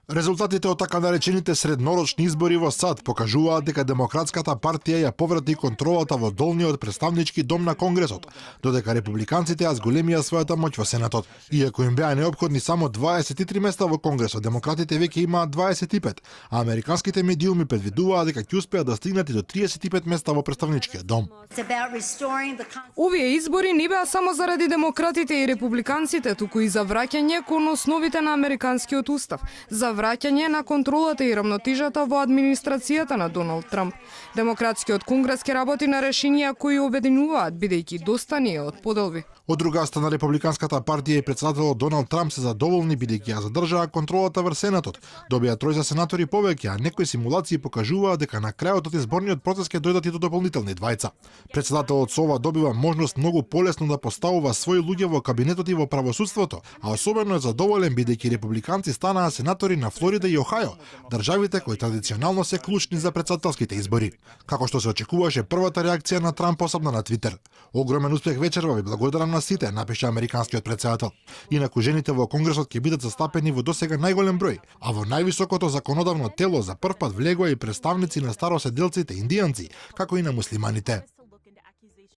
Резултатите од така наречените среднорочни избори во САД покажуваат дека Демократската партија ја поврати контролата во долниот представнички дом на Конгресот, додека републиканците ја зголемија својата моќ во Сенатот. Иако им беа неопходни само 23 места во Конгресот, демократите веќе имаат 25, а американските медиуми предвидуваат дека ќе успеат да стигнат и до 35 места во представничкиот дом. Овие избори не беа само заради демократите и републиканците, туку и за враќање кон основите на американскиот устав, за враќање на контролата и рамнотежата во администрацијата на Доналд Трамп. Демократскиот конгрес ќе работи на решенија кои обединуваат, бидејќи доста не е од поделби. Од друга страна, републиканската партија и председателот Доналд Трамп се задоволни бидејќи ја задржаа контролата врз Сенатот. Добија тројца сенатори повеќе, а некои симулации покажуваат дека на крајот од изборниот процес ќе дојдат и до дополнителни двајца. Председателот со ова добива можност многу полесно да поставува своји луѓе во кабинетот и во правосудството, а особено е задоволен бидејќи републиканци станаа сенатори на Флорида и Охајо, државите кои традиционално се клучни за претседателските избори. Како што се очекуваше, првата реакција на Трамп посебна на Твитер. Огромен успех вечерва, ви благодарам на сите, напиша американскиот претседател. Инаку жените во Конгресот ќе бидат застапени во досега најголем број, а во највисокото законодавно тело за прв пат влегоа и представници на староседелците индијанци, како и на муслиманите.